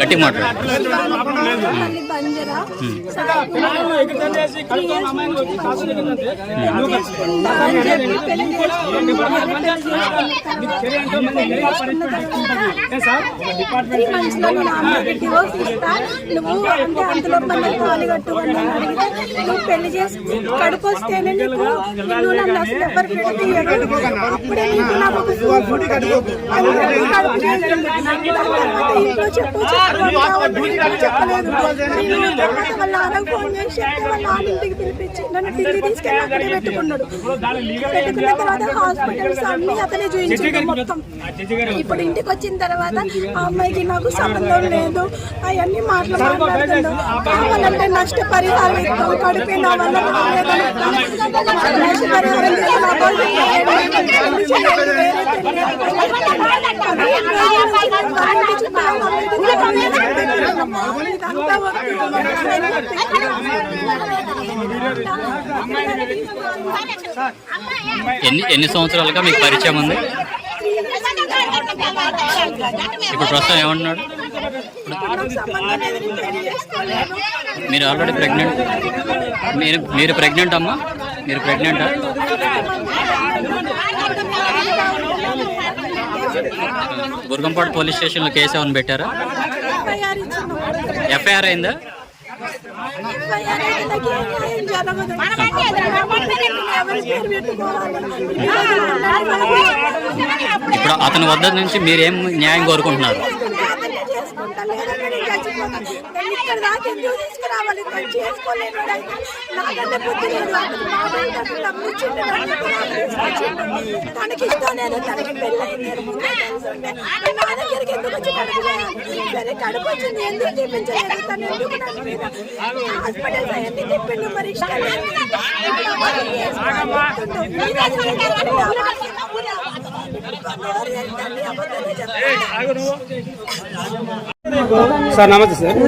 గట్టి మాట్లాడు. నువ్వు పెళ్లి చేసి కడుపు వస్తేనే నీకు నువ్వు నన్ను అసలు ఎవరు అప్పుడే నీకు నాకు ఇంట్లో చెప్పు చెప్పలేదు. వాళ్ళ నాన్నకు ఫోన్ చేసి వాళ్ళ నాన్న ఇంటికి పిలిపించి నన్ను ఢిల్లీ తీసుకెళ్ళి అక్కడే పెట్టుకున్నాడు. పెట్టుకున్న తర్వాత హాస్పిటల్స్ అన్ని అతనే చూపించాడు మొత్తం. ఇప్పుడు ఇంటికి వచ్చిన తర్వాత ఆ అమ్మాయికి నాకు సంబంధం లేదు అవన్నీ మాట్లాడుతున్నాడు. కావాలంటే నష్టపరిహారం ఇస్తాం, కడిపే నా వల్ల ఎన్ని సంవత్సరాలుగా మీకు పరిచయం ఉంది? ఇప్పుడు ప్రస్తుతం ఏమంటున్నాడు? మీరు ఆల్రెడీ ప్రెగ్నెంట్, మీరు ప్రెగ్నెంట్ అమ్మా? మీరు ప్రెగ్నెంటా? బుర్గంపాడు పోలీస్ స్టేషన్లో కేసు ఏమైనా పెట్టారా? ఎఫ్ఐఆర్ అయిందా? ఇప్పుడు అతని వద్ద నుంచి మీరేం న్యాయం కోరుకుంటున్నారు? తనకి ఇష్టం లేదు, తనకి పెళ్ళైంది, సరే కడుపు వచ్చింది ఎందుకు చూపించలేదు, తను ఎందుకు హాస్పిటల్స్ అవన్నీ చెప్పిండు. మరి ఇష్టం సార్ నమస్తే సార్,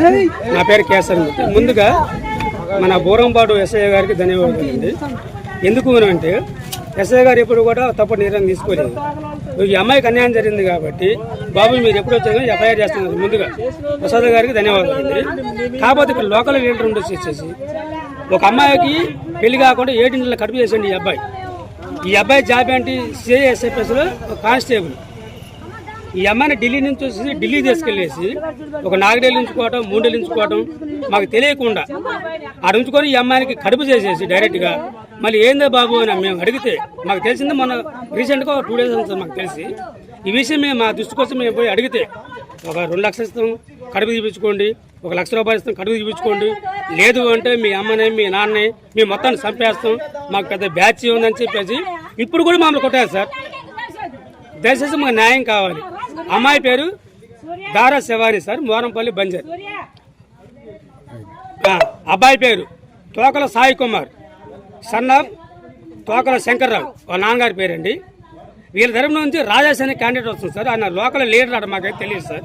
నా పేరు కేసర్. ముందుగా మన బూరంపాడు ఎస్ఐ గారికి ధన్యవాదాలండి. ఎందుకు అంటే ఎస్ఐ గారు ఎప్పుడు కూడా తప్పుడు నిర్ణయం తీసుకోలేదు. ఈ అమ్మాయికి అన్యాయం జరిగింది కాబట్టి బాబు మీరు ఎప్పుడు వచ్చారో ఎఫ్ఐఆర్ చేస్తున్నారు. ముందుగా ప్రసాద్ గారికి ధన్యవాదాలండి. కాకపోతే ఇక్కడ లోకల్ లీడర్ వచ్చేసి ఒక అమ్మాయికి పెళ్లి కాకుండా 7 నెలల కడుపు చేసండి ఈ అబ్బాయి జాబ్ ఏంటి? సిఐఎస్ఎఫ్ఎస్లో కానిస్టేబుల్. ఈ అమ్మాయిని ఢిల్లీ నుంచి వచ్చేసి ఢిల్లీ తీసుకెళ్లేసి ఒక 4 నెలలు ఉంచుకోవటం, 3 నెలలు ఉంచుకోవటం మాకు తెలియకుండా ఆడ ఉంచుకొని ఈ అమ్మాయికి కడుపు చేసేసి డైరెక్ట్గా మళ్ళీ ఏందో బాబు అని మేము అడిగితే మాకు తెలిసింది మొన్న రీసెంట్గా 2 డేస్ అవుతుంది మాకు తెలిసి. ఈ విషయం మేము మా దృష్టి కోసం మేము పోయి అడిగితే ఒక 2 లక్షలు ఇస్తాం కడుపు తీపించుకోండి, 1 లక్ష రూపాయలు ఇస్తాం కడుపు తీపించుకోండి, లేదు అంటే మీ అమ్మని మీ నాన్నని మీ మొత్తాన్ని చంపేస్తాం, మాకు పెద్ద బ్యాచ్ ఉందని చెప్పేసి ఇప్పుడు కూడా మమ్మల్ని కొట్టారు సార్. దయచేసి మాకు న్యాయం కావాలి. అమ్మాయి పేరు దారా శివాని సార్, మోరంపల్లి బంజర్. అబ్బాయి పేరు తోకల సాయి కుమార్, సన్ ఆఫ్ తోకల శంకర్రావు వాళ్ళ నాన్నగారి పేరండి. వీళ్ళ తరఫు నుంచి రాజేష్ అనే క్యాండిడేట్ వస్తుంది సార్. ఆయన లోకల్ లీడర్ అట మాకైతే తెలియదు సార్.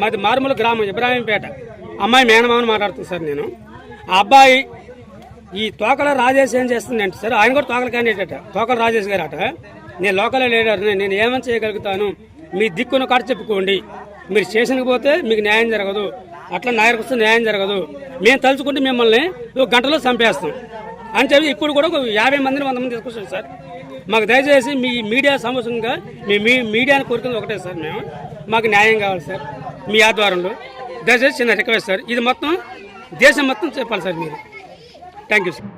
మాది మారుమూల గ్రామం ఇబ్రాహీంపేట. అమ్మాయి మేనమామని మాట్లాడుతుంది సార్ నేను. ఆ అబ్బాయి ఈ తోకల రాజేష్ ఏం చేస్తుందంటే సార్, ఆయన కూడా తోకల క్యాండిడేట్ అట, తోకల రాజేష్ గారు అట. నేను లోకల్ లీడర్ని, నేను ఏమని చేయగలుగుతాను, మీ దిక్కున్న కాడ చెప్పుకోండి, మీరు స్టేషన్కి పోతే మీకు న్యాయం జరగదు, అట్లా నాయకు వస్తే న్యాయం జరగదు, మేము తలుచుకుంటే మిమ్మల్ని 1 గంటలో చంపేస్తాం అని చెప్పి ఇప్పుడు కూడా ఒక 50 మందిని 100 మంది తీసుకొచ్చాం సార్. మాకు దయచేసి మీ మీడియా సమస్యంగా మీ మీడియాని కోరుకుంది ఒకటే సార్, మేము మాకు న్యాయం కావాలి సార్ మీ ఆధ్వర్యంలో. దయచేసి చిన్న రిక్వెస్ట్ సార్, ఇది మొత్తం దేశం మొత్తం చెప్పాలి సార్ మీరు. Thank you sir.